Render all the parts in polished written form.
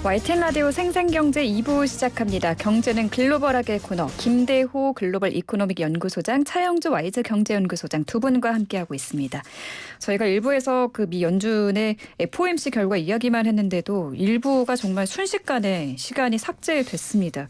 YTN 라디오 생생경제 2부 시작합니다. 경제는 글로벌하게 코너 김대호 글로벌 이코노믹 연구소장, 차영주 와이즈 경제연구소장 두 분과 함께하고 있습니다. 저희가 1부에서 그 미 연준의 FOMC 결과 이야기만 했는데도 1부가 정말 순식간에 시간이 삭제됐습니다.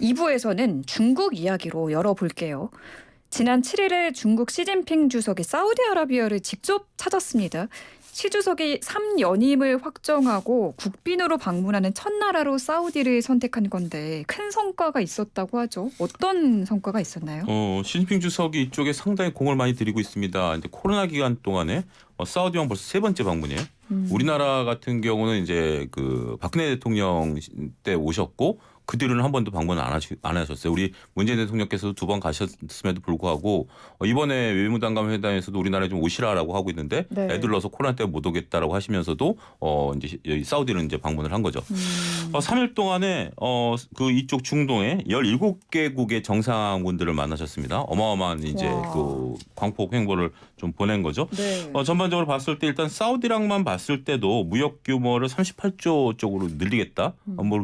2부에서는 중국 이야기로 열어볼게요. 지난 7일에 중국 시진핑 주석이 사우디아라비아를 직접 찾았습니다. 시 주석이 3연임을 확정하고 국빈으로 방문하는 첫 나라로 사우디를 선택한 건데 큰 성과가 있었다고 하죠. 어떤 성과가 있었나요? 시진핑 주석이 이쪽에 상당히 공을 많이 들이고 있습니다. 이제 코로나 기간 동안에 사우디만 벌써 세 번째 방문이에요. 우리나라 같은 경우는 이제 그 박근혜 대통령 때 오셨고 그 뒤로는 한 번도 방문 안 하셨어요. 우리 문재인 대통령께서도 두 번 가셨음에도 불구하고 이번에 외무장관 회담에서도 우리나라에 좀 오시라라고 하고 있는데 네. 애들 넣어서 코로나 때문에 못 오겠다라고 하시면서도 이제 여기 사우디는 이제 방문을 한 거죠. 3일 동안에 그 이쪽 중동에 17개국의 정상군들을 만나셨습니다. 어마어마한 이제 와. 그 광폭 행보를 좀 보낸 거죠. 네. 전반적으로 봤을 때 일단 사우디랑만 봤을 때도 무역 규모를 38조 쪽으로 늘리겠다.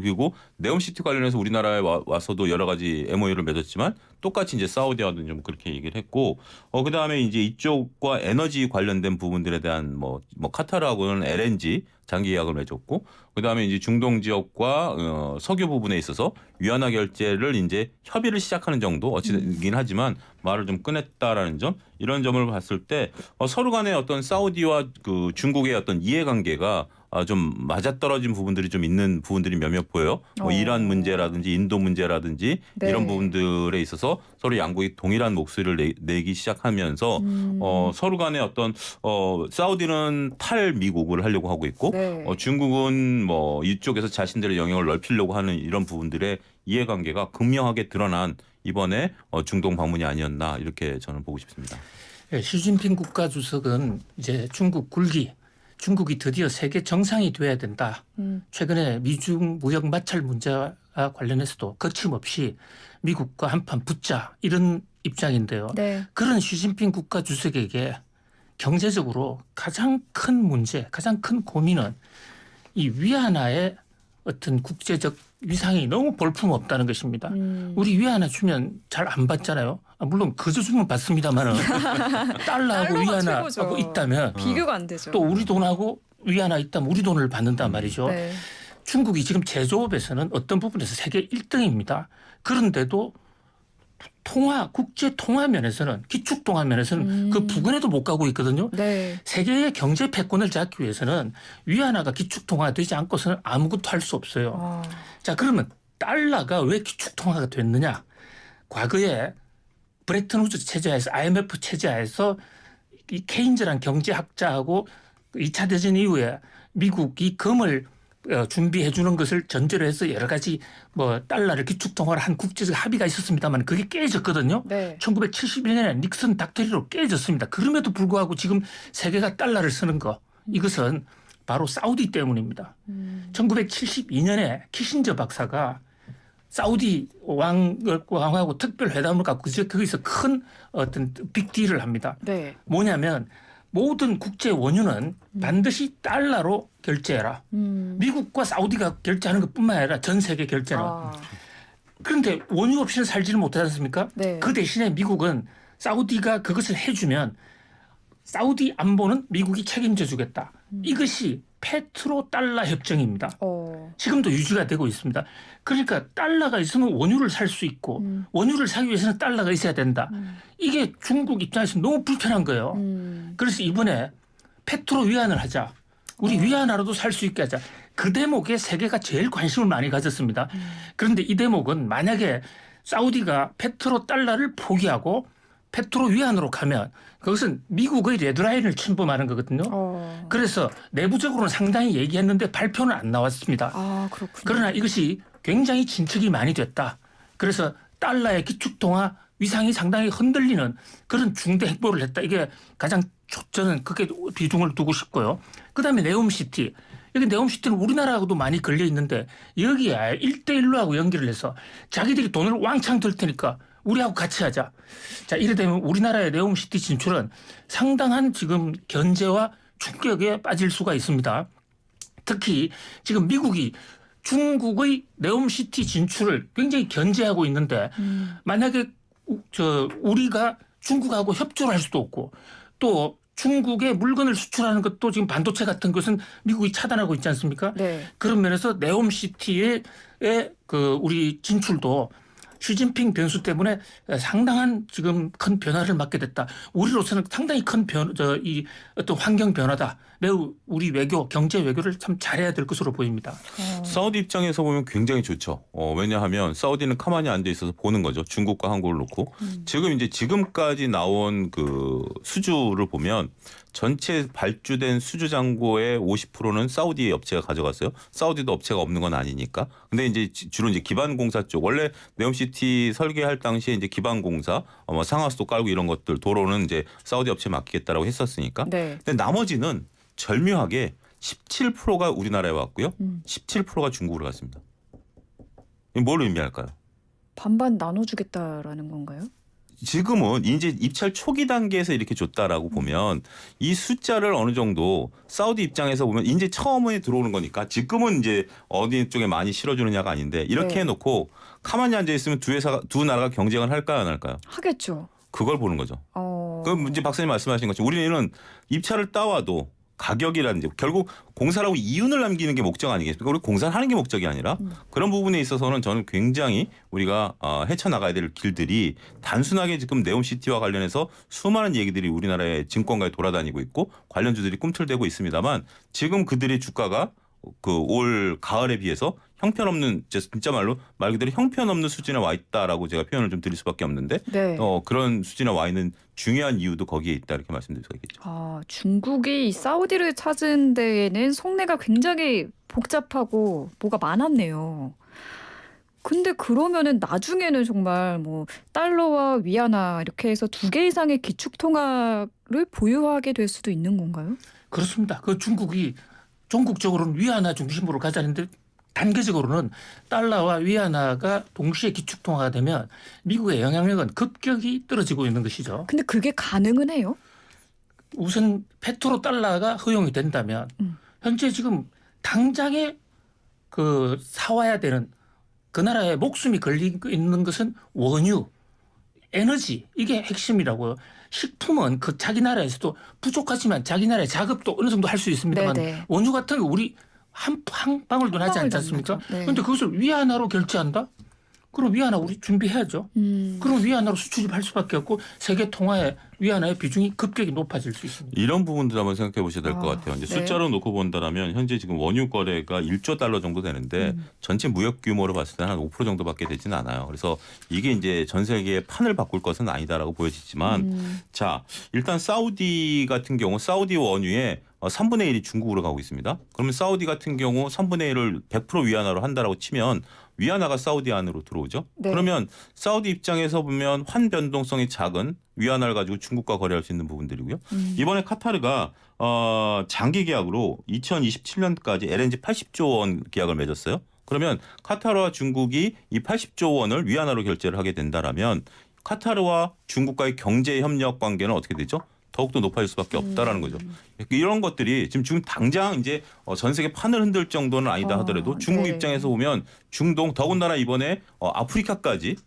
그리고 네옴시티 관련해서 우리나라에 와서도 여러 가지 MOU를 맺었지만 똑같이 이제 사우디와도 좀 그렇게 얘기를 했고 그다음에 이제 이쪽과 에너지 관련된 부분들에 대한 뭐 카타르하고는 LNG 장기 계약을 맺었고 그다음에 이제 중동 지역과 석유 부분에 있어서 위안화 결제를 이제 협의를 시작하는 정도 어찌긴 하지만 말을 좀 꺼냈다라는 점 이런 점을 봤을 때 서로 간에 어떤 사우디와 그 중국의 어떤 이해관계가 좀 맞아떨어진 부분들이 좀 있는 부분들이 몇몇 보여요. 이란 문제라든지 인도 문제라든지 네. 이런 부분들에 있어서 서로 양국이 동일한 목소리를 내기 시작하면서 서로 간에 어떤 사우디는 탈미국을 하려고 하고 있고 네. 중국은 뭐 이쪽에서 자신들의 영향을 넓히려고 하는 이런 부분들의 이해관계가 극명하게 드러난 이번에 중동 방문이 아니었나 이렇게 저는 보고 싶습니다. 네, 시진핑 국가주석은 이제 중국 굴기 중국이 드디어 세계 정상이 돼야 된다. 최근에 미중 무역 마찰 문제와 관련해서도 거침없이 미국과 한판 붙자 이런 입장인데요. 네. 그런 시진핑 국가주석에게 경제적으로 가장 큰 문제, 가장 큰 고민은 이 위안화의 어떤 국제적 위상이 너무 볼품없다는 것입니다. 우리 위안화 주면 잘 안 받잖아요. 물론 거저 주면 받습니다만은 달러하고 위안화하고 최고죠. 있다면 비교가 안 되죠. 또 우리 돈하고 위안화 있다면 우리 돈을 받는단 말이죠. 네. 중국이 지금 제조업에서는 어떤 부분에서 세계 1등입니다. 그런데도 국제 통화 면에서는 기축 통화 면에서는 그 부근에도 못 가고 있거든요. 네. 세계의 경제 패권을 잡기 위해서는 위안화가 기축 통화가 되지 않고서는 아무것도 할 수 없어요. 자, 그러면 달러가 왜 기축 통화가 됐느냐? 과거에 브레튼 우드 체제하에서 IMF 체제하에서 이 케인즈란 경제학자하고 2차 대전 이후에 미국이 금을 준비해 주는 것을 전제로 해서 여러 가지 뭐 달러를 기축통화를 한 국제적 합의가 있었습니다만 그게 깨졌거든요. 네. 1971년에 닉슨 닥터리로 깨졌습니다. 그럼에도 불구하고 지금 세계가 달러를 쓰는 거 이것은 바로 사우디 때문입니다. 1972년에 키신저 박사가 사우디 왕하고 특별 회담을 갖고 거기서 큰 어떤 빅딜을 합니다. 네. 뭐냐면 모든 국제 원유는 반드시 달러로 결제해라. 미국과 사우디가 결제하는 것뿐만 아니라 전 세계 결제는. 그런데 원유 없이는 살지는 못하지 않습니까? 네. 그 대신에 미국은 사우디가 그것을 해주면 사우디 안보는 미국이 책임져 주겠다. 이것이 페트로 달러 협정입니다. 지금도 유지가 되고 있습니다. 그러니까 달러가 있으면 원유를 살 수 있고 원유를 사기 위해서는 달러가 있어야 된다. 이게 중국 입장에서 너무 불편한 거예요. 그래서 이번에 페트로 위안을 하자. 우리 위안화로도 살 수 있게 하자. 그 대목에 세계가 제일 관심을 많이 가졌습니다. 그런데 이 대목은 만약에 사우디가 페트로 달러를 포기하고 페트로 위안으로 가면 그것은 미국의 레드라인을 침범하는 거거든요. 그래서 내부적으로는 상당히 얘기했는데 발표는 안 나왔습니다. 그렇군요. 그러나 이것이 굉장히 진척이 많이 됐다. 그래서 달러의 기축통화 위상이 상당히 흔들리는 그런 중대 행보를 했다. 이게 가장 저는 그게 비중을 두고 싶고요. 그다음에 네옴시티. 여기 네옴시티는 우리나라하고도 많이 걸려 있는데 여기에 1대1로하고 연결을 해서 자기들이 돈을 왕창 들 테니까 우리하고 같이 하자. 자, 이래 되면 우리나라의 네옴시티 진출은 상당한 지금 견제와 충격에 빠질 수가 있습니다. 특히 지금 미국이 중국의 네옴시티 진출을 굉장히 견제하고 있는데 만약에 우리가 중국하고 협조를 할 수도 없고 또 중국에 물건을 수출하는 것도 지금 반도체 같은 것은 미국이 차단하고 있지 않습니까? 네. 그런 면에서 네옴시티의 우리 진출도 시진핑 변수 때문에 상당한 지금 큰 변화를 맞게 됐다. 우리로서는 상당히 큰 이 어떤 환경 변화다. 매우 우리 외교, 경제 외교를 참 잘해야 될 것으로 보입니다. 사우디 입장에서 보면 굉장히 좋죠. 왜냐하면 사우디는 가만히 앉아 있어서 보는 거죠. 중국과 한국을 놓고. 지금까지 나온 그 수주를 보면 전체 발주된 수주 잔고의 50%는 사우디 업체가 가져갔어요. 사우디도 업체가 없는 건 아니니까. 근데 이제 주로 이제 기반 공사 쪽 원래 네옴시티 설계할 당시에 이제 기반 공사, 상하수도 깔고 이런 것들 도로는 이제 사우디 업체에 맡기겠다라고 했었으니까. 네. 근데 나머지는 절묘하게 17%가 우리나라에 왔고요. 17%가 중국으로 갔습니다. 이게 뭘 의미할까요? 반반 나눠주겠다라는 건가요? 지금은 이제 입찰 초기 단계에서 이렇게 줬다라고 보면 이 숫자를 어느 정도 사우디 입장에서 보면 이제 처음에 들어오는 거니까 지금은 이제 어디 쪽에 많이 실어주느냐가 아닌데 이렇게 네. 해놓고 가만히 앉아 있으면 두 나라가 경쟁을 할까요, 안 할까요? 하겠죠. 그걸 보는 거죠. 그럼 이제 박사님 말씀하신 것처럼 우리는 입찰을 따와도 가격이라든지 결국 공사라고 이윤을 남기는 게 목적 아니겠습니까? 우리 공사를 하는 게 목적이 아니라 그런 부분에 있어서는 저는 굉장히 우리가 헤쳐나가야 될 길들이 단순하게 지금 네옴시티와 관련해서 수많은 얘기들이 우리나라의 증권가에 돌아다니고 있고 관련주들이 꿈틀대고 있습니다만 지금 그들의 주가가 그 올 가을에 비해서 형편없는 진짜 말 그대로 형편없는 수준에 와 있다라고 제가 표현을 좀 드릴 수밖에 없는데 네. 그런 수준에 와 있는 중요한 이유도 거기에 있다 이렇게 말씀드릴 수가 있겠죠. 중국이 이 사우디를 찾은 데에는 속내가 굉장히 복잡하고 뭐가 많았네요. 근데 그러면은 나중에는 정말 뭐 달러와 위안화 이렇게 해서 2개 이상의 기축통화를 보유하게 될 수도 있는 건가요? 그렇습니다. 그 중국이 전국적으로는 위안화 중심으로 가자는데 단계적으로는 달러와 위안화가 동시에 기축통화가 되면 미국의 영향력은 급격히 떨어지고 있는 것이죠. 근데 그게 가능은 해요? 우선 페트로 달러가 허용이 된다면 현재 지금 당장에 그 사와야 되는 그 나라의 목숨이 걸리고 있는 것은 원유, 에너지 이게 핵심이라고요. 식품은 그 자기 나라에서도 부족하지만 자기 나라의 자급도 어느 정도 할 수 있습니다만 네네. 원유 같은 거 우리 한 방울도 나지 않지 않습니까? 그런데 그것을 위안화로 결제한다? 그럼 위안화 우리 준비해야죠. 그럼 위안화로 수출입 할 수밖에 없고 세계 통화의 위안화의 비중이 급격히 높아질 수 있습니다. 이런 부분들 한번 생각해 보셔야 될 것 같아요. 이제 네. 숫자로 놓고 본다면 현재 지금 원유 거래가 1조 달러 정도 되는데 전체 무역 규모로 봤을 때는 한 5% 정도밖에 되지는 않아요. 그래서 이게 이제 전 세계의 판을 바꿀 것은 아니다라고 보여지지만 자 일단 사우디 같은 경우 사우디 원유의 3분의 1이 중국으로 가고 있습니다. 그러면 사우디 같은 경우 3분의 1을 100% 위안화로 한다라고 치면 위안화가 사우디 안으로 들어오죠. 네. 그러면 사우디 입장에서 보면 환 변동성이 작은 위안화를 가지고 중국과 거래할 수 있는 부분들이고요. 이번에 카타르가 장기 계약으로 2027년까지 LNG 80조 원 계약을 맺었어요. 그러면 카타르와 중국이 이 80조 원을 위안화로 결제를 하게 된다라면 카타르와 중국과의 경제 협력 관계는 어떻게 되죠? 더욱더 높아질 수밖에 없다라는 거죠. 이런 것들이 지금 당장 이제 전 세계 판을 흔들 정도는 아니다 하더라도 중국 네. 입장에서 보면 중동 더군다나 이번에 아프리카까지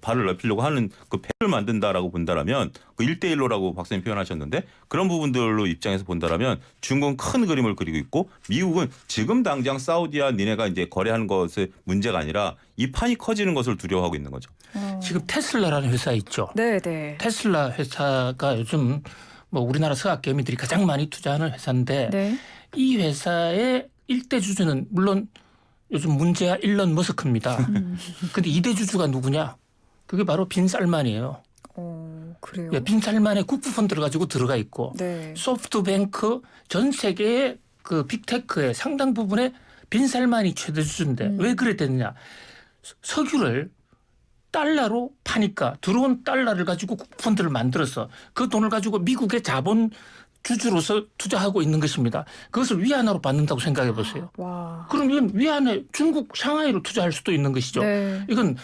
발을 넓히려고 하는 그 폐를 만든다라고 본다라면 그 1대1로라고 박사님 표현하셨는데 그런 부분들로 입장에서 본다라면 중국은 큰 그림을 그리고 있고 미국은 지금 당장 사우디와 니네가 이제 거래하는 것의 문제가 아니라 이 판이 커지는 것을 두려워하고 있는 거죠. 지금 테슬라라는 회사 있죠. 네. 테슬라 회사가 요즘 뭐 우리나라 서학 개미들이 가장 많이 투자하는 회사인데 네. 이 회사의 1대 주주는 물론 요즘 문제야 일론 머스크입니다. 근데 2대 주주가 누구냐? 그게 바로 빈 살만이에요. 그래요? 예, 빈 살만의 국부펀드를 가지고 들어가 있고 네. 소프트뱅크 전 세계의 그 빅테크의 상당 부분에 빈 살만이 최대 주주인데 왜 그래 됐느냐? 석유를 달러로 파니까 들어온 달러를 가지고 국부펀드를 만들어서 그 돈을 가지고 미국의 자본 주주로서 투자하고 있는 것입니다. 그것을 위안화로 받는다고 생각해 보세요. 와. 그럼 이건 위안화 중국 상하이로 투자할 수도 있는 것이죠. 네. 이건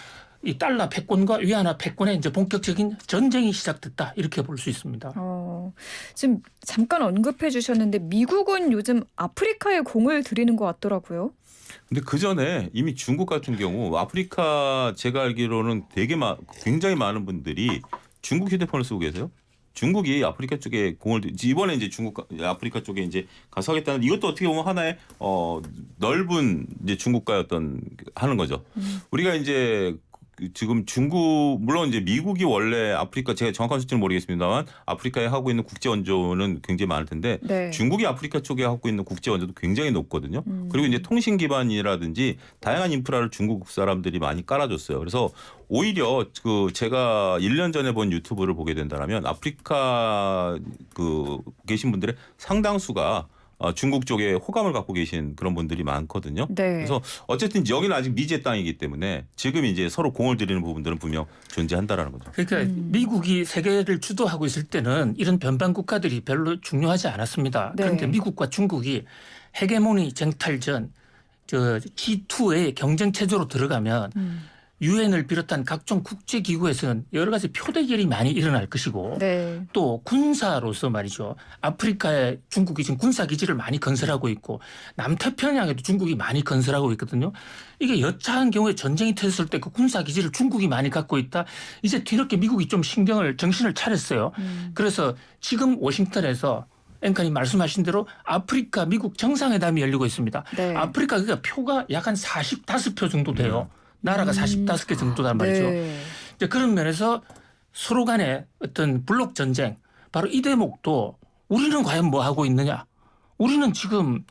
이 달러 패권과 위안화 패권의 이제 본격적인 전쟁이 시작됐다 이렇게 볼 수 있습니다. 지금 잠깐 언급해 주셨는데 미국은 요즘 아프리카에 공을 들이는 것 같더라고요. 근데 그 전에 이미 중국 같은 경우 아프리카 제가 알기로는 굉장히 많은 분들이 중국 휴대폰을 쓰고 계세요. 중국이 아프리카 쪽에 이번에 이제 아프리카 쪽에 이제 가서 하겠다는 이것도 어떻게 보면 하나의 넓은 이제 중국과의 어떤 하는 거죠. 우리가 이제 지금 물론 이제 미국이 원래 아프리카 제가 정확한 수치는 모르겠습니다만 아프리카에 하고 있는 국제 원조는 굉장히 많을 텐데 네. 중국이 아프리카 쪽에 하고 있는 국제 원조도 굉장히 높거든요. 그리고 이제 통신 기반이라든지 다양한 인프라를 중국 사람들이 많이 깔아줬어요. 그래서 오히려 제가 1년 전에 본 유튜브를 보게 된다면 아프리카 계신 분들의 상당수가 중국 쪽에 호감을 갖고 계신 그런 분들이 많거든요. 네. 그래서 어쨌든 여기는 아직 미지의 땅이기 때문에 지금 이제 서로 공을 들이는 부분들은 분명 존재한다라는 거죠. 그러니까 미국이 세계를 주도하고 있을 때는 이런 변방 국가들이 별로 중요하지 않았습니다. 네. 그런데 미국과 중국이 헤게모니 쟁탈전 G2의 경쟁 체제로 들어가면 유엔을 비롯한 각종 국제기구에서는 여러 가지 표대결이 많이 일어날 것이고 네. 또 군사로서 말이죠. 아프리카에 중국이 지금 군사기지를 많이 건설하고 있고 남태평양에도 중국이 많이 건설하고 있거든요. 이게 여차한 경우에 전쟁이 터졌을 때 그 군사기지를 중국이 많이 갖고 있다. 이제 뒤늦게 미국이 좀 정신을 차렸어요. 그래서 지금 워싱턴에서 앵커님 말씀하신 대로 아프리카 미국 정상회담이 열리고 있습니다. 네. 아프리카 그러니까 표가 약 한 45표 정도 돼요. 나라가 45개 정도단 말이죠. 네. 이제 그런 면에서 서로 간의 어떤 블록 전쟁 바로 이 대목도 우리는 과연 뭐 하고 있느냐. 우리는 지금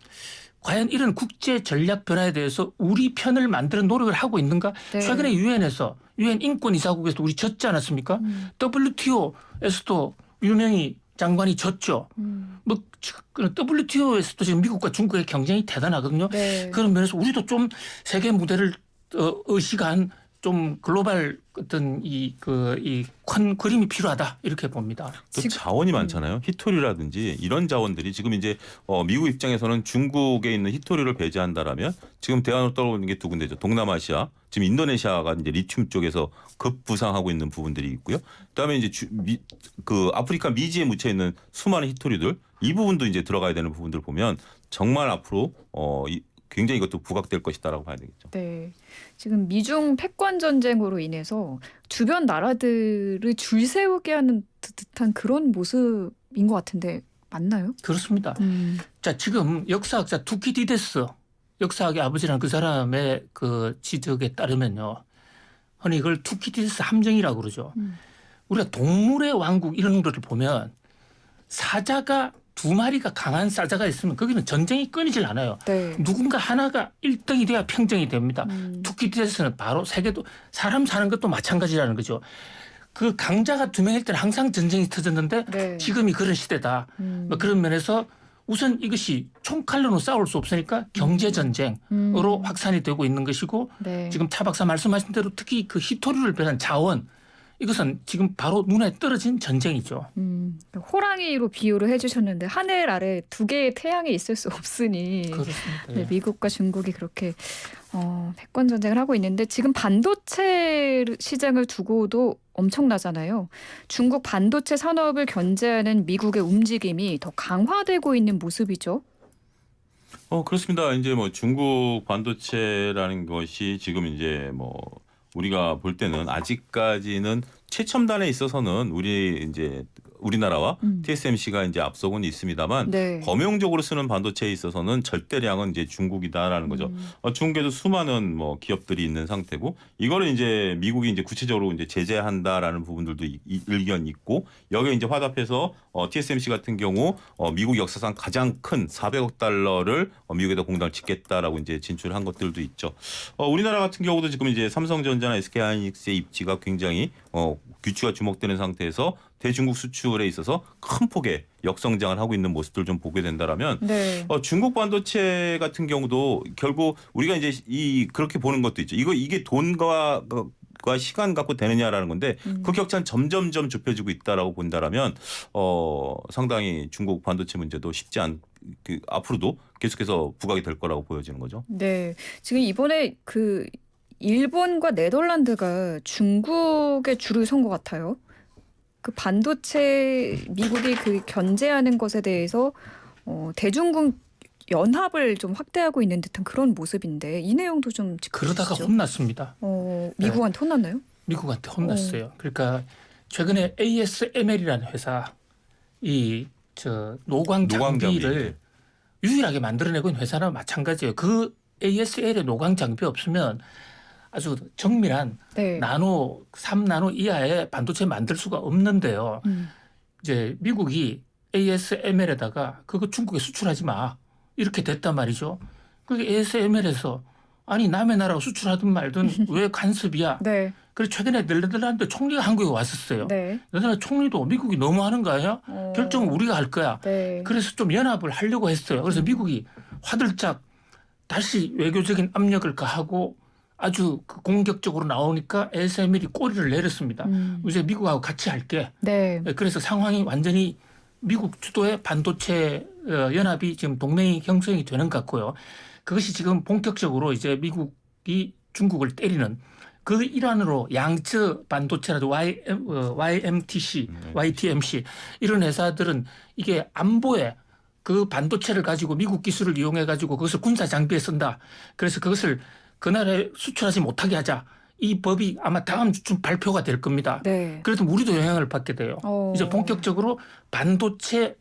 과연 이런 국제 전략 변화에 대해서 우리 편을 만드는 노력을 하고 있는가. 네. 최근에 유엔에서 유엔 인권이사국에서 우리 졌지 않았습니까? WTO에서도 유명희 장관이 졌죠. 뭐 WTO에서도 지금 미국과 중국의 경쟁이 대단하거든요. 네. 그런 면에서 우리도 좀 세계 무대를 의식한 좀 글로벌 어떤 큰 그림이 필요하다 이렇게 봅니다. 또 자원이 많잖아요. 히토리라든지 이런 자원들이 지금 이제 미국 입장에서는 중국에 있는 히토리를 배제한다라면 지금 대안으로 떠오르는 게 두 군데죠. 동남아시아, 지금 인도네시아가 이제 리튬 쪽에서 급부상하고 있는 부분들이 있고요. 그다음에 이제 아프리카 미지에 묻혀 있는 수많은 히토리들 이 부분도 이제 들어가야 되는 부분들 보면 정말 앞으로 굉장히 이것도 부각될 것이다라고 봐야 되겠죠. 네. 지금 미중 패권 전쟁으로 인해서 주변 나라들을 줄 세우게 하는 듯한 그런 모습인 것 같은데 맞나요? 그렇습니다. 자, 지금 역사학자 투키디데스 역사학의 아버지라는 그 사람의 그 지적에 따르면요. 흔히 이걸 투키디데스 함정이라고 그러죠. 우리가 동물의 왕국 이런 거를 보면 사자가 2마리가 강한 사자가 있으면 거기는 전쟁이 끊이질 않아요. 네. 누군가 하나가 1등이 돼야 평정이 됩니다. 투키디데스는 바로 세계도 사람 사는 것도 마찬가지라는 거죠. 그 강자가 2명일 때는 항상 전쟁이 터졌는데 네. 지금이 그런 시대다. 뭐 그런 면에서 우선 이것이 총칼로는 싸울 수 없으니까 경제전쟁으로 확산이 되고 있는 것이고 네. 지금 차 박사 말씀하신 대로 특히 그 히토리를 배한 자원 이것은 지금 바로 눈에 떨어진 전쟁이죠. 호랑이로 비유를 해주셨는데 하늘 아래 2개의 태양이 있을 수 없으니 그렇습니다. 네, 미국과 중국이 그렇게 패권 전쟁을 하고 있는데 지금 반도체 시장을 두고도 엄청나잖아요. 중국 반도체 산업을 견제하는 미국의 움직임이 더 강화되고 있는 모습이죠. 그렇습니다. 이제 뭐 중국 반도체라는 것이 지금 이제 뭐 우리가 볼 때는 아직까지는 최첨단에 있어서는 우리나라와 TSMC가 이제 앞서고는 있습니다만 네. 범용적으로 쓰는 반도체에 있어서는 절대량은 이제 중국이다라는 거죠. 중국에도 수많은 뭐 기업들이 있는 상태고 이거를 이제 미국이 이제 구체적으로 이제 제재한다라는 부분들도 의견이 있고 여기에 이제 화답해서 TSMC 같은 경우 미국 역사상 가장 큰 400억 달러를 미국에다 공단을 짓겠다라고 이제 진출한 것들도 있죠. 우리나라 같은 경우도 지금 이제 삼성전자나 SK하이닉스의 입지가 굉장히 규칙가 주목되는 상태에서 대중국 수출에 있어서 큰 폭의 역성장을 하고 있는 모습들 좀 보게 된다라면 네. 중국 반도체 같은 경우도 결국 우리가 이제 그렇게 보는 것도 있죠. 이게 돈과 시간 갖고 되느냐라는 건데 그 격차는 점점점 좁혀지고 있다라고 본다라면 상당히 중국 반도체 문제도 앞으로도 계속해서 부각이 될 거라고 보여지는 거죠. 네. 지금 이번에 일본과 네덜란드가 중국의 줄을 선 것 같아요. 그 반도체 미국이 견제하는 것에 대해서 대중국 연합을 좀 확대하고 있는 듯한 그런 모습인데 이 내용도 좀 그러다가 짚어주시죠. 혼났습니다. 미국한테 혼났나요? 미국한테 혼났어요. 그러니까 최근에 ASML이라는 회사 노광 장비를 유일하게 만들어내고 있는 회사랑 마찬가지예요. 그 ASL의 노광 장비 없으면 아주 정밀한 네. 나노 3나노 이하의 반도체 만들 수가 없는데요. 이제 미국이 ASML에다가 그거 중국에 수출하지 마 이렇게 됐단 말이죠. 그게 ASML에서 아니 남의 나라로 수출하든 말든 왜 간섭이야? 네. 그래서 최근에 네덜란드 총리가 한국에 왔었어요. 네. 네덜란드 총리도 미국이 너무 하는 거 아니야? 결정은 우리가 할 거야. 네. 그래서 좀 연합을 하려고 했어요. 그래서 미국이 화들짝 다시 외교적인 압력을 가하고 아주 공격적으로 나오니까 ASML이 꼬리를 내렸습니다. 이제 미국하고 같이 할게. 네. 그래서 상황이 완전히 미국 주도의 반도체 연합이 지금 동맹이 형성이 되는 것 같고요. 그것이 지금 본격적으로 이제 미국이 중국을 때리는 그 일환으로 양쯔 반도체라도 YMTC, YTMC 이런 회사들은 이게 안보에 그 반도체를 가지고 미국 기술을 이용해 가지고 그것을 군사 장비에 쓴다. 그래서 그것을 그 나라에 수출하지 못하게 하자. 이 법이 아마 다음 주쯤 발표가 될 겁니다. 네. 그래도 우리도 영향을 받게 돼요. 이제 본격적으로 반도체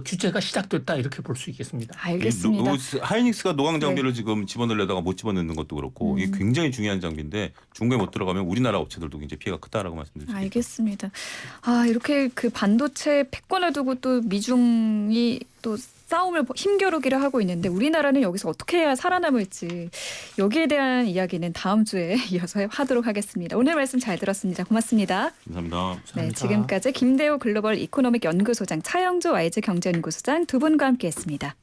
규제가 시작됐다 이렇게 볼 수 있겠습니다. 알겠습니다. 하이닉스가 노광 장비를 지금 집어넣으려다가 못 집어넣는 것도 그렇고 이게 굉장히 중요한 장비인데 중국에 못 들어가면 우리나라 업체들도 굉장히 피해가 크다라고 말씀드립니다. 알겠습니다. 이렇게 그 반도체 패권을 두고 또 미중이 또 싸움을 힘겨루기를 하고 있는데 우리나라는 여기서 어떻게 해야 살아남을지 여기에 대한 이야기는 다음 주에 이어서 하도록 하겠습니다. 오늘 말씀 잘 들었습니다. 고맙습니다. 감사합니다. 네, 지금까지 김대호 글로벌 이코노믹 연구소장 차영조 YG 경제연구소장 두 분과 함께했습니다.